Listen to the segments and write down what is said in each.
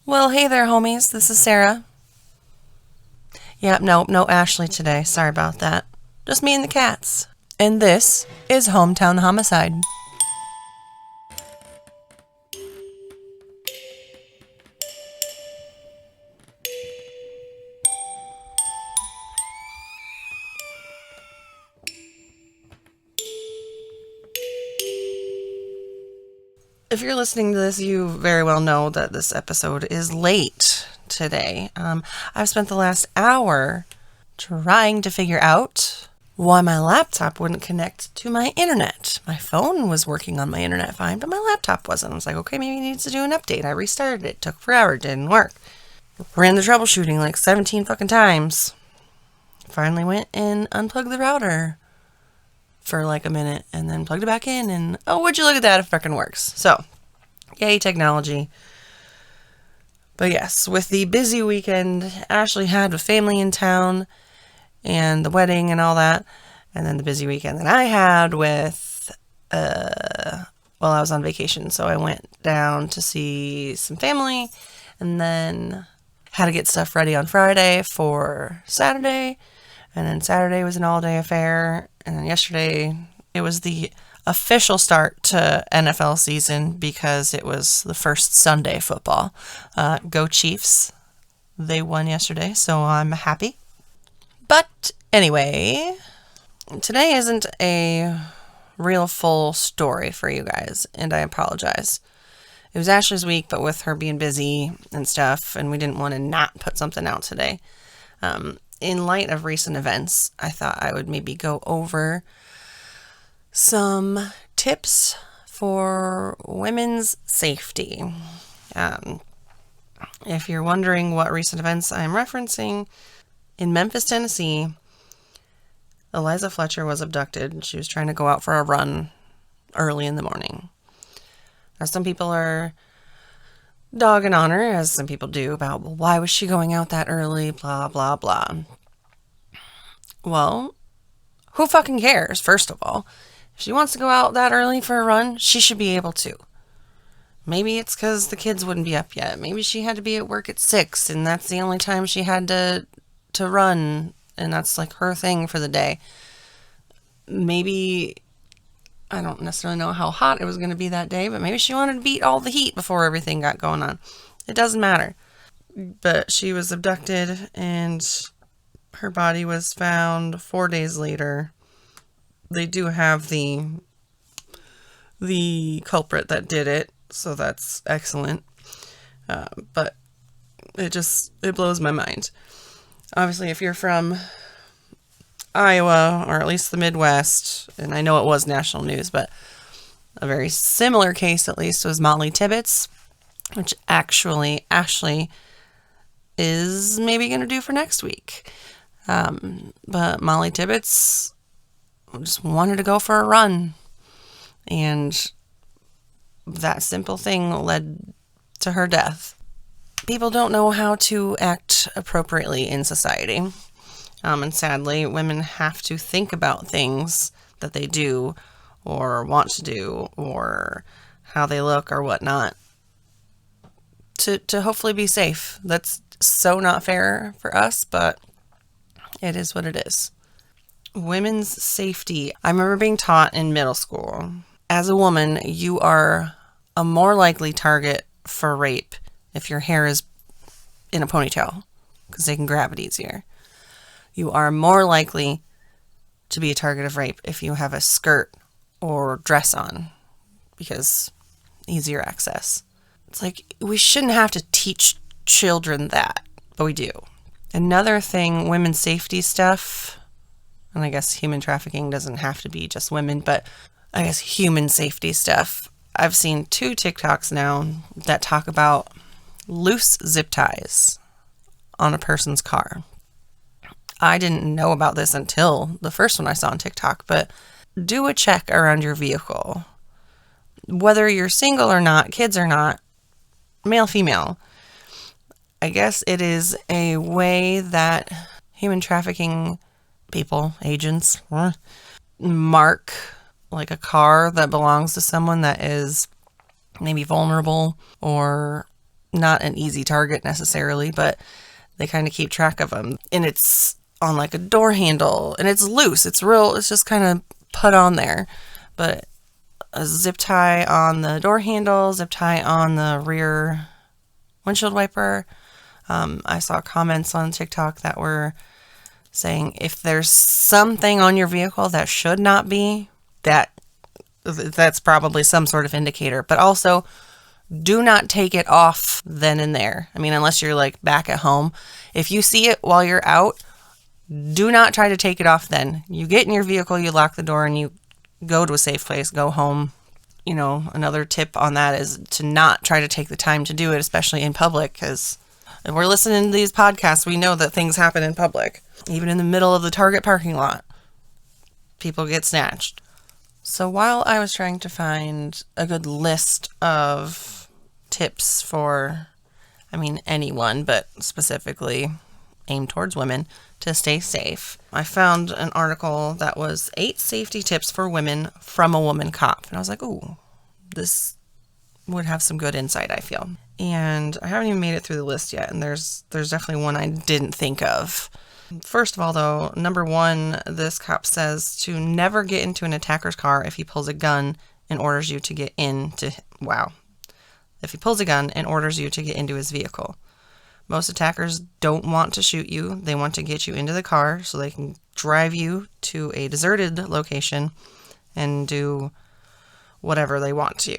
Well, hey there, homies. This is Sarah. Yep, no Ashley today. Sorry about that. Just me and the cats. And this is Hometown Homicide. If you're listening to this, you very well know that this episode is late today. I've spent the last hour trying to figure out why my laptop wouldn't connect to my internet. My phone was working on my internet fine, but my laptop wasn't. I was like, okay, maybe it needs to do an update. I restarted it. Took forever. Didn't work. Ran the troubleshooting like 17 fucking times. Finally went and unplugged the router for like a minute and then plugged it back in, and oh, would you look at that, it fucking works. So, yay, technology. But yes, with the busy weekend Ashley had with family in town and the wedding and all that, and then the busy weekend that I had with, I was on vacation, so I went down to see some family and then had to get stuff ready on Friday for Saturday, and then Saturday was an all-day affair, and then yesterday it was the official start to NFL season because it was the first Sunday football. Go Chiefs. They won yesterday, so I'm happy. But anyway, today isn't a real full story for you guys, and I apologize. It was Ashley's week, but with her being busy and stuff, and we didn't want to not put something out today. In light of recent events, I thought I would maybe go over some tips for women's safety. If you're wondering what recent events I'm referencing, in Memphis, Tennessee, Eliza Fletcher was abducted. She was trying to go out for a run early in the morning. Now, some people are dogging on her, as some people do, about, well, why was she going out that early, blah, blah, blah. Well, who fucking cares, first of all? If she wants to go out that early for a run, she should be able to. Maybe it's because the kids wouldn't be up yet. Maybe she had to be at work at 6, and that's the only time she had to run, and that's like her thing for the day. Maybe, I don't necessarily know how hot it was going to be that day, but maybe she wanted to beat all the heat before everything got going on. It doesn't matter. But she was abducted, and her body was found 4 days later. They do have the culprit that did it, so that's excellent. But it blows my mind. Obviously, if you're from Iowa, or at least the Midwest, and I know it was national news, but a very similar case, at least, was Molly Tibbetts, which actually Ashley is maybe going to do for next week. But Molly Tibbetts just wanted to go for a run, and that simple thing led to her death. People don't know how to act appropriately in society. And sadly, women have to think about things that they do or want to do or how they look or whatnot to hopefully be safe. That's so not fair for us, but it is what it is. Women's safety. I remember being taught in middle school, as a woman, you are a more likely target for rape if your hair is in a ponytail, because they can grab it easier. You are more likely to be a target of rape if you have a skirt or dress on, because easier access. It's like, we shouldn't have to teach children that, but we do. Another thing, women's safety stuff, and I guess human trafficking doesn't have to be just women, but I guess human safety stuff. I've seen 2 TikToks now that talk about loose zip ties on a person's car. I didn't know about this until the first one I saw on TikTok, but do a check around your vehicle. Whether you're single or not, kids or not, male, female. I guess it is a way that human trafficking people, agents, mark like a car that belongs to someone that is maybe vulnerable or not an easy target necessarily, but they kind of keep track of them. And it's on like a door handle, and it's loose. It's just kind of put on there. But a zip tie on the door handle, zip tie on the rear windshield wiper. I saw comments on TikTok that were saying if there's something on your vehicle that should not be, that's probably some sort of indicator. But also, do not take it off then and there. I mean, unless you're like back at home. If you see it while you're out, do not try to take it off then. You get in your vehicle, you lock the door, and you go to a safe place, go home. You know, another tip on that is to not try to take the time to do it, especially in public, because if we're listening to these podcasts, we know that things happen in public. Even in the middle of the Target parking lot, people get snatched. So while I was trying to find a good list of tips for, anyone, but specifically aimed towards women to stay safe, I found an article that was 8 safety tips for women from a woman cop. And I was like, ooh, this would have some good insight, I feel. And I haven't even made it through the list yet, and there's definitely one I didn't think of. First of all, though, number 1, this cop says to never get into an attacker's car if he pulls a gun and orders you to get into... Wow. If he pulls a gun and orders you to get into his vehicle. Most attackers don't want to shoot you. They want to get you into the car so they can drive you to a deserted location and do whatever they want to.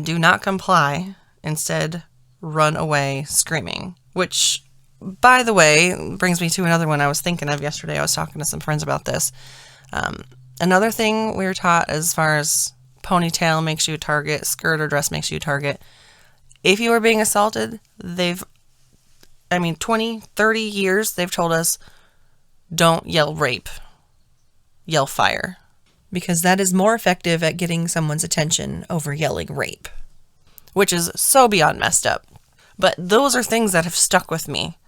Do not comply. Instead, run away screaming. Which, by the way, brings me to another one I was thinking of yesterday. I was talking to some friends about this. Another thing we were taught as far as ponytail makes you a target, skirt or dress makes you a target. If you are being assaulted, 20, 30 years, they've told us, don't yell rape. Yell fire. Because that is more effective at getting someone's attention over yelling rape. Which is so beyond messed up. But those are things that have stuck with me.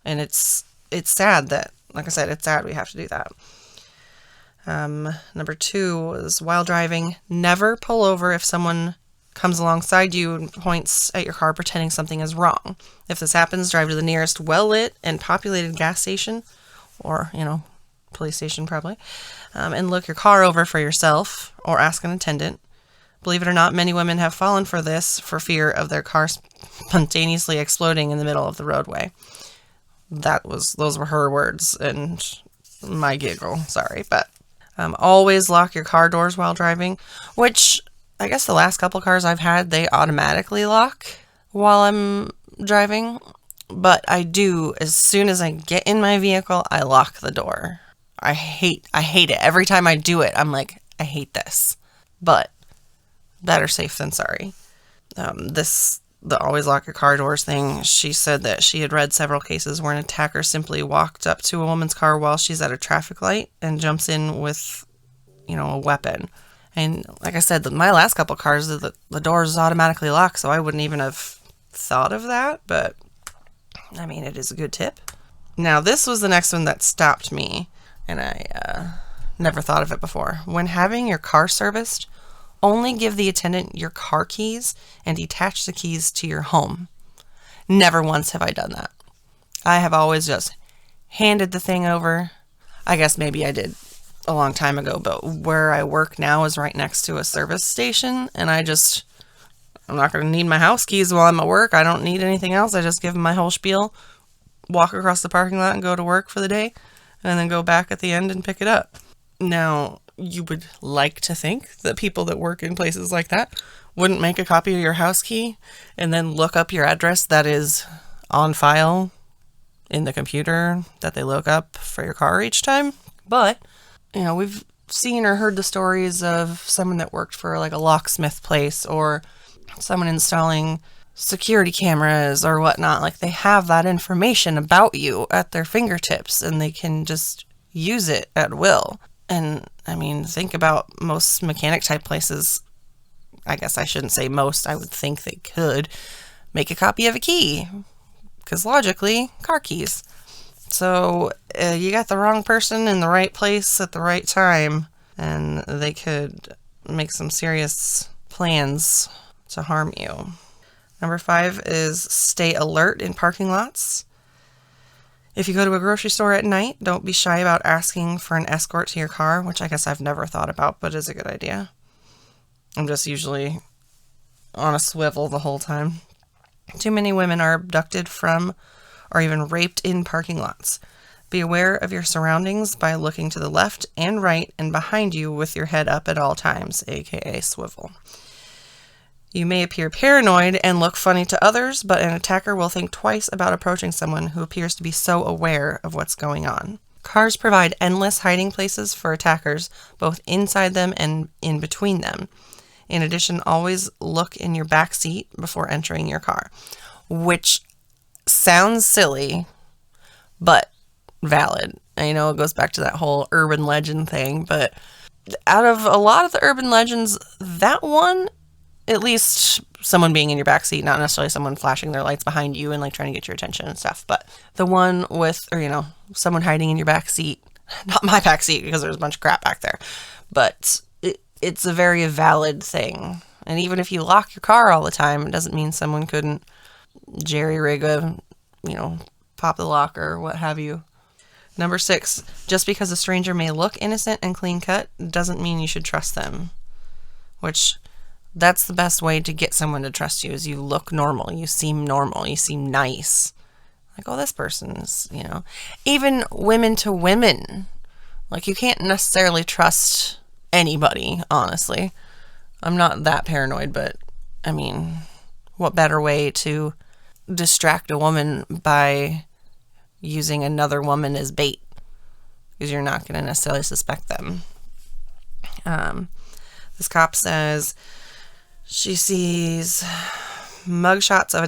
And it's sad that, like I said, it's sad we have to do that. Number 2 is while driving, never pull over if someone comes alongside you and points at your car pretending something is wrong. If this happens, drive to the nearest well-lit and populated gas station, or, police station probably, and look your car over for yourself or ask an attendant. Believe it or not, many women have fallen for this for fear of their car spontaneously exploding in the middle of the roadway. Those were her words and my giggle, sorry, but always lock your car doors while driving, which I guess the last couple cars I've had, they automatically lock while I'm driving, but I do, as soon as I get in my vehicle, I lock the door. I hate it. Every time I do it, I'm like, I hate this, but better safe than sorry. The always lock your car doors thing, she said that she had read several cases where an attacker simply walked up to a woman's car while she's at a traffic light and jumps in with, a weapon. And like I said, my last couple cars, the doors automatically lock, so I wouldn't even have thought of that, but it is a good tip. Now, this was the next one that stopped me, and I never thought of it before. When having your car serviced, only give the attendant your car keys and detach the keys to your home. Never once have I done that. I have always just handed the thing over. I guess maybe I did a long time ago, but where I work now is right next to a service station, and I'm not going to need my house keys while I'm at work. I don't need anything else. I just give them my whole spiel, walk across the parking lot and go to work for the day, and then go back at the end and pick it up. Now, you would like to think that people that work in places like that wouldn't make a copy of your house key and then look up your address that is on file in the computer that they look up for your car each time. But, we've seen or heard the stories of someone that worked for like a locksmith place or someone installing security cameras or whatnot. Like, they have that information about you at their fingertips and they can just use it at will. And think about most mechanic type places. I guess I shouldn't say most. I would think they could make a copy of a key because logically, car keys. So you got the wrong person in the right place at the right time, and they could make some serious plans to harm you. Number 5 is stay alert in parking lots. If you go to a grocery store at night, don't be shy about asking for an escort to your car, which I guess I've never thought about, but is a good idea. I'm just usually on a swivel the whole time. Too many women are abducted from or even raped in parking lots. Be aware of your surroundings by looking to the left and right and behind you with your head up at all times, aka swivel. You may appear paranoid and look funny to others, but an attacker will think twice about approaching someone who appears to be so aware of what's going on. Cars provide endless hiding places for attackers, both inside them and in between them. In addition, always look in your back seat before entering your car, which sounds silly, but valid. I know it goes back to that whole urban legend thing, but out of a lot of the urban legends, that one, at least someone being in your backseat, not necessarily someone flashing their lights behind you and like trying to get your attention and stuff, but the one with, or someone hiding in your backseat, not my backseat because there's a bunch of crap back there, but it's a very valid thing. And even if you lock your car all the time, it doesn't mean someone couldn't jerry-rig pop the lock or what have you. Number 6, just because a stranger may look innocent and clean-cut doesn't mean you should trust them, which that's the best way to get someone to trust you is you look normal, you seem normal, you seem nice. Like, oh, this person's, even women to women. Like, you can't necessarily trust anybody, honestly. I'm not that paranoid, but, I mean, what better way to distract a woman by using another woman as bait? Because you're not going to necessarily suspect them. This cop says she sees mugshots of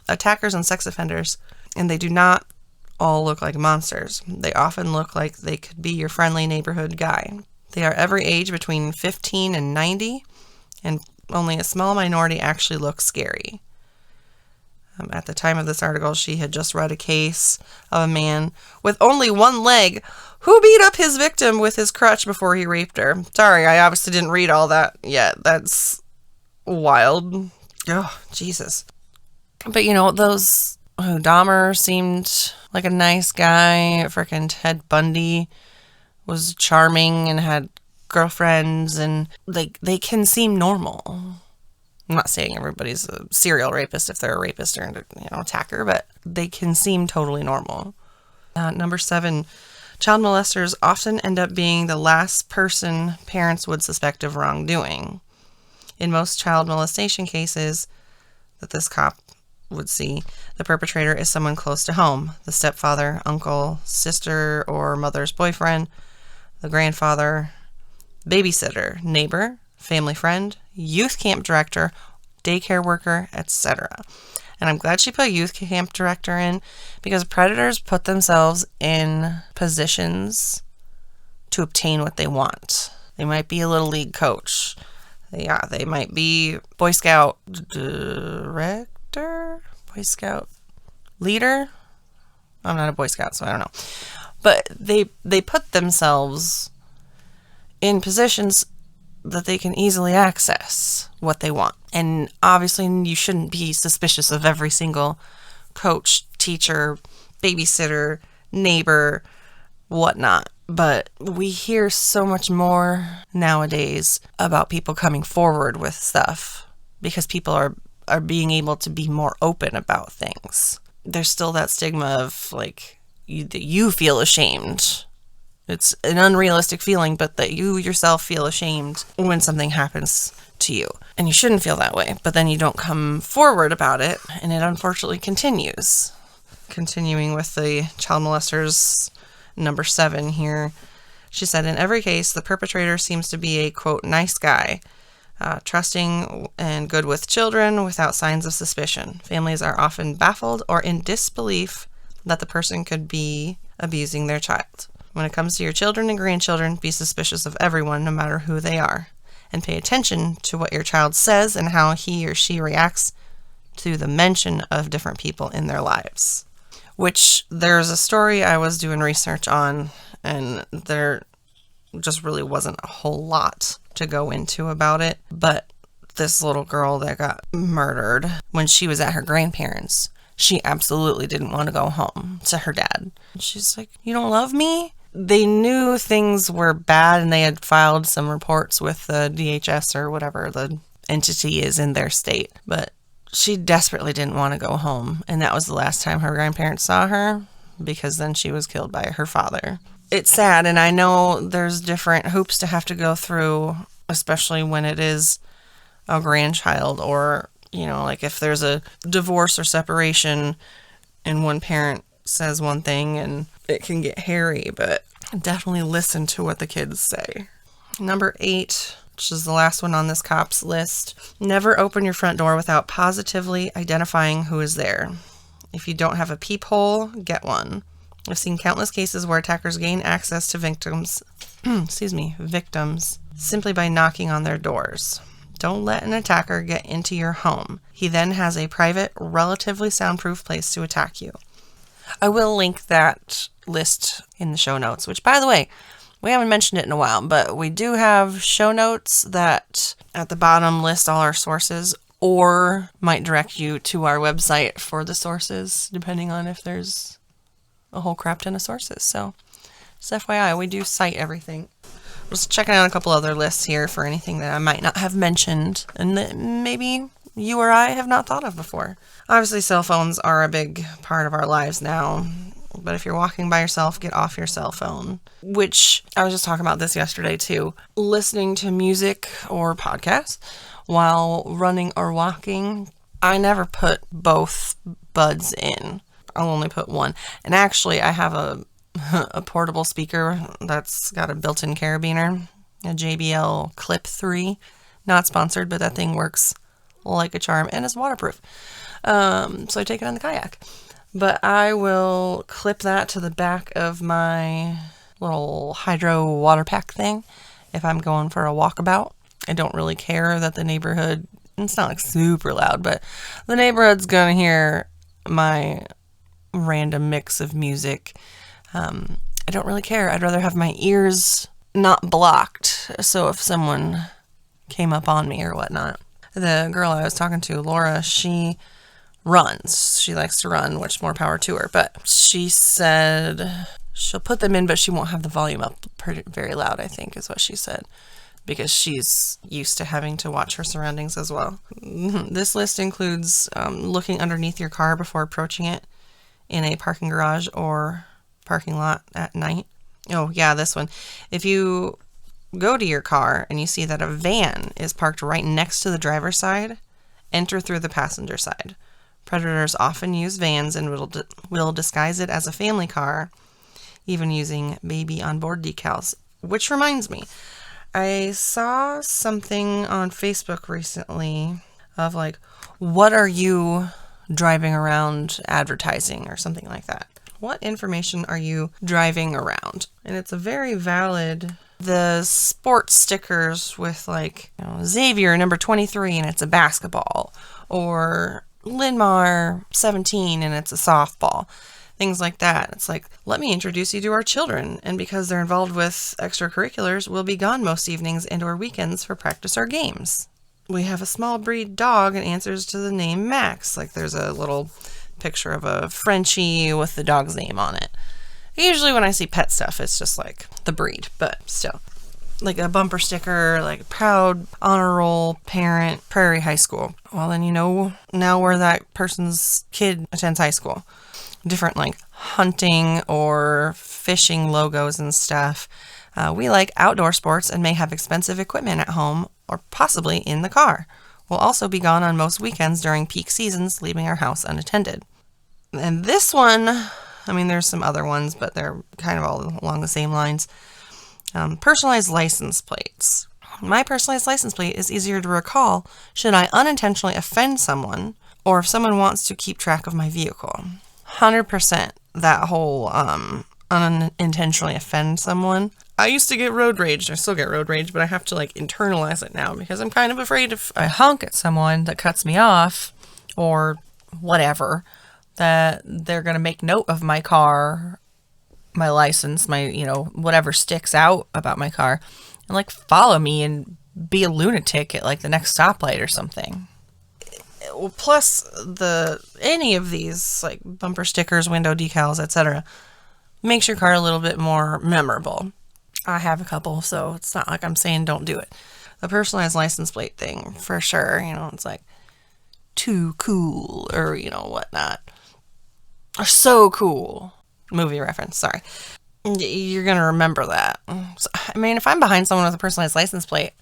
attackers and sex offenders, and they do not all look like monsters. They often look like they could be your friendly neighborhood guy. They are every age between 15 and 90, and only a small minority actually look scary. At the time of this article, she had just read a case of a man with only one leg who beat up his victim with his crutch before he raped her. Sorry, I obviously didn't read all that yet. That's wild. Oh, Jesus. But those Dahmer seemed like a nice guy. Frickin' Ted Bundy was charming and had girlfriends, and they can seem normal. I'm not saying everybody's a serial rapist if they're a rapist or an attacker, but they can seem totally normal. Number 7, child molesters often end up being the last person parents would suspect of wrongdoing. In most child molestation cases that this cop would see, the perpetrator is someone close to home: the stepfather, uncle, sister, or mother's boyfriend, the grandfather, babysitter, neighbor, family friend, youth camp director, daycare worker, etc. And I'm glad she put youth camp director in, because predators put themselves in positions to obtain what they want. They might be a little league coach. They might be Boy Scout director? Boy Scout leader? I'm not a Boy Scout, so I don't know. But they put themselves in positions that they can easily access what they want. And obviously you shouldn't be suspicious of every single coach, teacher, babysitter, neighbor, whatnot. But we hear so much more nowadays about people coming forward with stuff because people are being able to be more open about things. There's still that stigma of like you feel ashamed. It's an unrealistic feeling, but that you yourself feel ashamed when something happens to you. And you shouldn't feel that way, but then you don't come forward about it, and it unfortunately continues. Continuing with the child molesters, number 7 here. She said, in every case, the perpetrator seems to be a, quote, nice guy, trusting and good with children without signs of suspicion. Families are often baffled or in disbelief that the person could be abusing their child. When it comes to your children and grandchildren, be suspicious of everyone, no matter who they are, and pay attention to what your child says and how he or she reacts to the mention of different people in their lives. Which, there's a story I was doing research on, and there just really wasn't a whole lot to go into about it, but this little girl that got murdered when she was at her grandparents'. She absolutely didn't want to go home to her dad. She's like, "You don't love me?" They knew things were bad and they had filed some reports with the DHS or whatever the entity is in their state. But she desperately didn't want to go home. And that was the last time her grandparents saw her, because then she was killed by her father. It's sad, and I know there's different hoops to have to go through, especially when it is a grandchild, or, you know, like if there's a divorce or separation and one parent says one thing and it can get hairy, but definitely listen to what the kids say. Number 8, which is the last one on this cop's list. Never open your front door without positively identifying who is there. If you don't have a peephole, get one. I've seen countless cases where attackers gain access to victims simply by knocking on their doors. Don't let an attacker get into your home. He then has a private, relatively soundproof place to attack you. I will link that list in the show notes, which, by the way, we haven't mentioned it in a while, but we do have show notes that at the bottom list all our sources, or might direct you to our website for the sources, depending on if there's a whole crap ton of sources. So, just FYI, we do cite everything. Just checking out a couple other lists here for anything that I might not have mentioned and that maybe you or I have not thought of before. Obviously, cell phones are a big part of our lives now, but if you're walking by yourself, get off your cell phone. Which, I was just talking about this yesterday too. Listening to music or podcasts while running or walking, I never put both buds in. I'll only put one. And actually, I have a portable speaker that's got a built-in carabiner, a JBL Clip 3. Not sponsored, but that thing works like a charm and is waterproof. So I take it on the kayak. But I will clip that to the back of my little hydro water pack thing if I'm going for a walkabout. I don't really care that the neighborhood, it's not like super loud, but the neighborhood's going to hear my random mix of music. I don't really care. I'd rather have my ears not blocked. So if someone came up on me or whatnot. The girl I was talking to, Laura, she runs. She likes to run, which more power to her. But she said she'll put them in, but she won't have the volume up very loud, I think is what she said. Because she's used to having to watch her surroundings as well. This list includes looking underneath your car before approaching it in a parking garage or parking lot at night. Oh, yeah, this one. If you go to your car and you see that a van is parked right next to the driver's side, enter through the passenger side. Predators often use vans and will disguise it as a family car, even using baby on board decals. Which reminds me, I saw something on Facebook recently of like, what are you driving around advertising or something like that? What information are you driving around? And it's a very valid, the sports stickers with like, you know, Xavier number 23 and it's a basketball, or Linmar 17 and it's a softball. Things like that. It's like, let me introduce you to our children. And because they're involved with extracurriculars, we'll be gone most evenings and or weekends for practice or games. We have a small breed dog and answers to the name Max. Like there's a little picture of a Frenchie with the dog's name on it. Usually when I see pet stuff, it's just like the breed, but still. Like a bumper sticker, like proud honor roll parent, Prairie High School. Well, then you know now where that person's kid attends high school. Different like hunting or fishing logos and stuff. We like outdoor sports and may have expensive equipment at home or possibly in the car. We'll also be gone on most weekends during peak seasons, leaving our house unattended. And this one, I mean, there's some other ones, but they're kind of all along the same lines. Personalized license plates. My personalized license plate is easier to recall should I unintentionally offend someone or if someone wants to keep track of my vehicle. 100% that whole unintentionally offend someone. I used to get road rage. I still get road rage, but I have to like internalize it now because I'm kind of afraid if I honk at someone that cuts me off or whatever, that they're going to make note of my car, my license, my, you know, whatever sticks out about my car and like follow me and be a lunatic at like the next stoplight or something. Plus, any of these like bumper stickers, window decals, etc., makes your car a little bit more memorable. I have a couple, so it's not like I'm saying don't do it. The personalized license plate thing, for sure, it's like too cool or, whatnot. Or so cool. Movie reference, sorry. You're going to remember that. So, if I'm behind someone with a personalized license plate,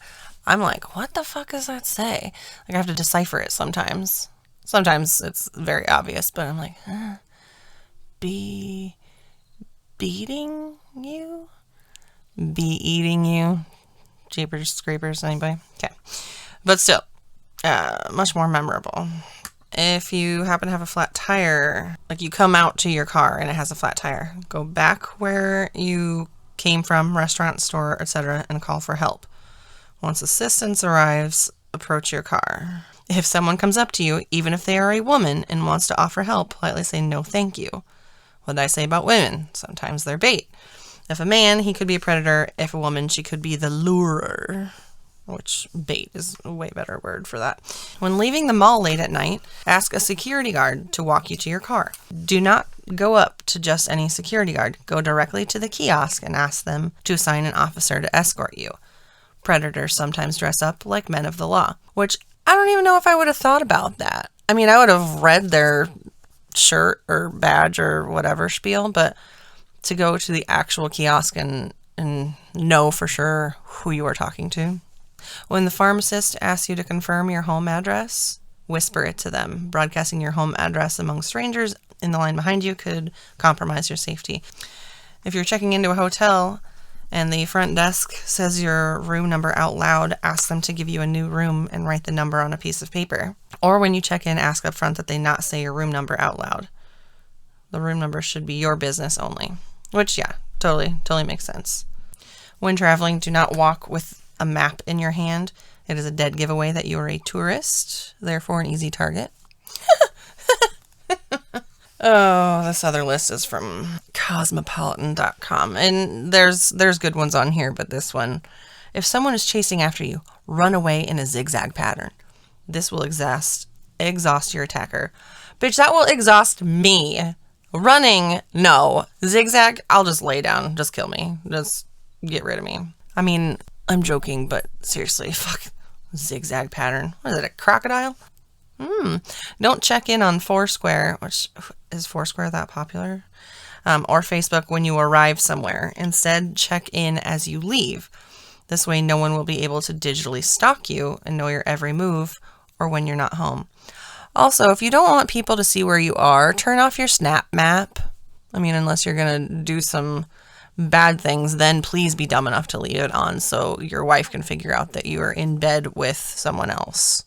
I'm like, what the fuck does that say? Like, I have to decipher it sometimes. Sometimes it's very obvious, but I'm like, be beating you? Be eating you? Jeepers, scrapers, anybody? Okay. But still, much more memorable. If you happen to have a flat tire, like you come out to your car and it has a flat tire, go back where you came from, restaurant, store, etc., and call for help. Once assistance arrives, approach your car. If someone comes up to you, even if they are a woman, and wants to offer help, politely say no thank you. What did I say about women? Sometimes they're bait. If a man, he could be a predator. If a woman, she could be the lurer. Which bait is a way better word for that. When leaving the mall late at night, ask a security guard to walk you to your car. Do not go up to just any security guard. Go directly to the kiosk and ask them to assign an officer to escort you. Predators sometimes dress up like men of the law, which I don't even know if I would have thought about that. I would have read their shirt or badge or whatever spiel, but to go to the actual kiosk and know for sure who you are talking to. When the pharmacist asks you to confirm your home address, whisper it to them. Broadcasting your home address among strangers in the line behind you could compromise your safety. If you're checking into a hotel and the front desk says your room number out loud, ask them to give you a new room and write the number on a piece of paper. Or when you check in, ask up front that they not say your room number out loud. The room number should be your business only. Which, yeah, totally makes sense. When traveling, do not walk with a map in your hand. It is a dead giveaway that you are a tourist, therefore an easy target. Oh, this other list is from cosmopolitan.com, and there's good ones on here, but this one, if someone is chasing after you, run away in a zigzag pattern. This will exhaust your attacker. Bitch, that will exhaust me. Running, no. Zigzag, I'll just lay down. Just kill me. Just get rid of me. I'm joking, but seriously, fuck. Zigzag pattern. What is it, a crocodile? Don't check in on Foursquare, which is Foursquare that popular? Or Facebook when you arrive somewhere. Instead, check in as you leave. This way, no one will be able to digitally stalk you and know your every move or when you're not home. Also, if you don't want people to see where you are, turn off your Snap Map. Unless you're going to do some bad things, then please be dumb enough to leave it on so your wife can figure out that you are in bed with someone else.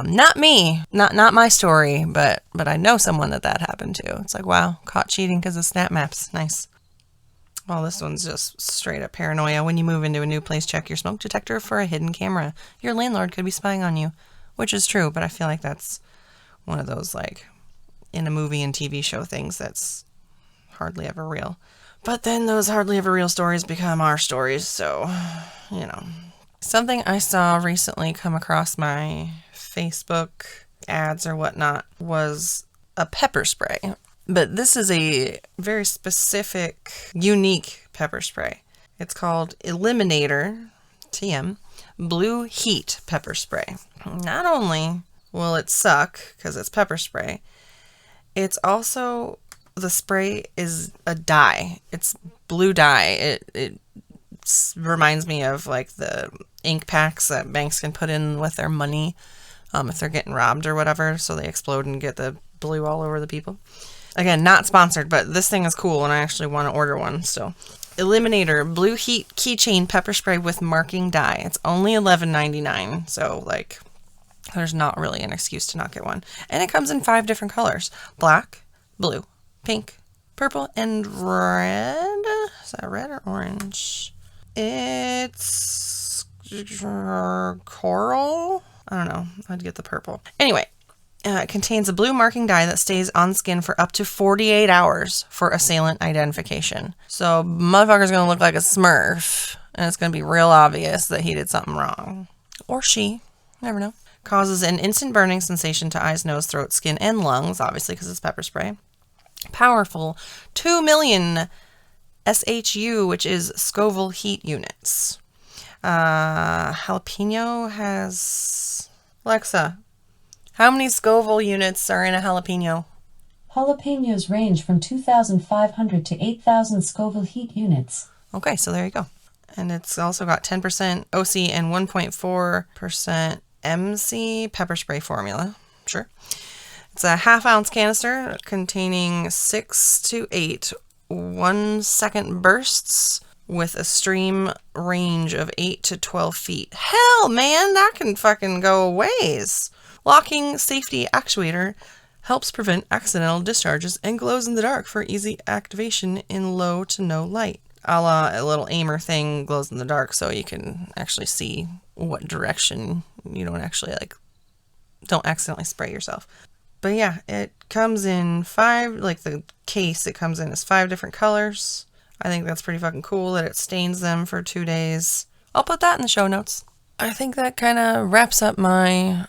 Not me, not my story, but I know someone that happened to. It's like, wow, caught cheating because of Snap Maps. Nice. Well, this one's just straight up paranoia. When you move into a new place, check your smoke detector for a hidden camera. Your landlord could be spying on you, which is true, but I feel like that's one of those, like, in a movie and TV show things that's hardly ever real. But then those hardly ever real stories become our stories, so, Something I saw recently come across my Facebook ads or whatnot was a pepper spray. But this is a very specific, unique pepper spray. It's called Eliminator, TM, Blue Heat Pepper Spray. Not only will it suck because it's pepper spray, it's also, the spray is a dye. It's blue dye. It reminds me of like the ink packs that banks can put in with their money if they're getting robbed or whatever, so they explode and get the blue all over the people. Again, not sponsored, but this thing is cool and I actually want to order one still. Eliminator Blue Heat Keychain Pepper Spray with Marking Dye. It's only $11.99, so like there's not really an excuse to not get one. And it comes in 5 different colors: black, blue, pink, purple, and red. Is that red or orange? It's coral. I don't know. I'd get the purple. Anyway, it contains a blue marking dye that stays on skin for up to 48 hours for assailant identification. So motherfucker's gonna look like a Smurf and it's going to be real obvious that he did something wrong. Or she. Never know. Causes an instant burning sensation to eyes, nose, throat, skin, and lungs, obviously because it's pepper spray. Powerful 2 million SHU, which is Scoville heat units. Jalapeno has... Alexa, how many Scoville units are in a jalapeno? Jalapenos range from 2,500 to 8,000 Scoville heat units. Okay, so there you go. And it's also got 10% OC and 1.4% MC pepper spray formula. Sure. It's a half-ounce canister containing 6 to 8 1-second bursts with a stream range of 8 to 12 feet. Hell, man, that can fucking go a ways. Locking safety actuator helps prevent accidental discharges and glows in the dark for easy activation in low to no light. A la a little aimer thing glows in the dark so you can actually see what direction you don't accidentally spray yourself. But yeah, it comes in 5, like the case it comes in is 5 different colors. I think that's pretty fucking cool that it stains them for 2 days. I'll put that in the show notes. I think that kind of wraps up my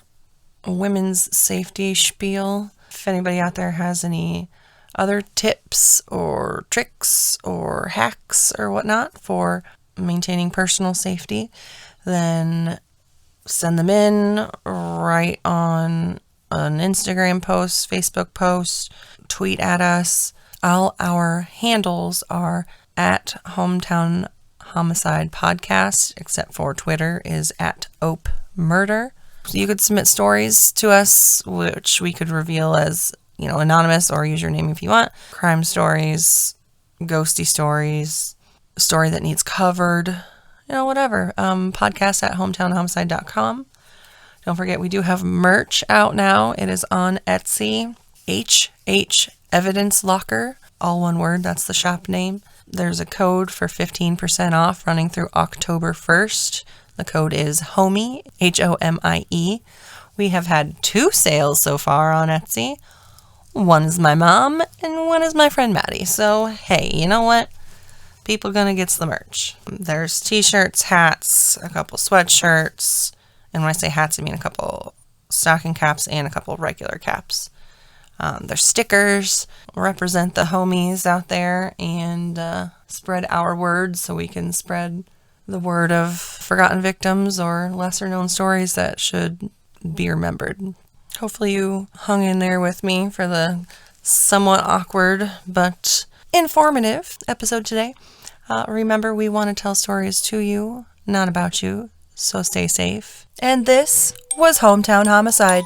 women's safety spiel. If anybody out there has any other tips or tricks or hacks or whatnot for maintaining personal safety, then send them in right on an Instagram post, Facebook post, tweet at us. All our handles are at Hometown Homicide Podcast, except for Twitter is at Ope Murder. So you could submit stories to us, which we could reveal as, anonymous, or use your name if you want. Crime stories, ghosty stories, a story that needs covered, whatever. Podcast at hometownhomicide.com. Don't forget, we do have merch out now. It is on Etsy. HH Evidence Locker. All one word. That's the shop name. There's a code for 15% off running through October 1st. The code is HOMIE, HOMIE. We have had 2 sales so far on Etsy. One is my mom, and one is my friend Maddie. So, hey, you know what? People gonna get the merch. There's t-shirts, hats, a couple sweatshirts, and when I say hats, I mean a couple stocking caps and a couple regular caps. There's stickers, represent the homies out there, and spread our word so we can spread the word of forgotten victims or lesser known stories that should be remembered. Hopefully you hung in there with me for the somewhat awkward but informative episode today. Remember, we want to tell stories to you, not about you, so stay safe. And this was Hometown Homicide.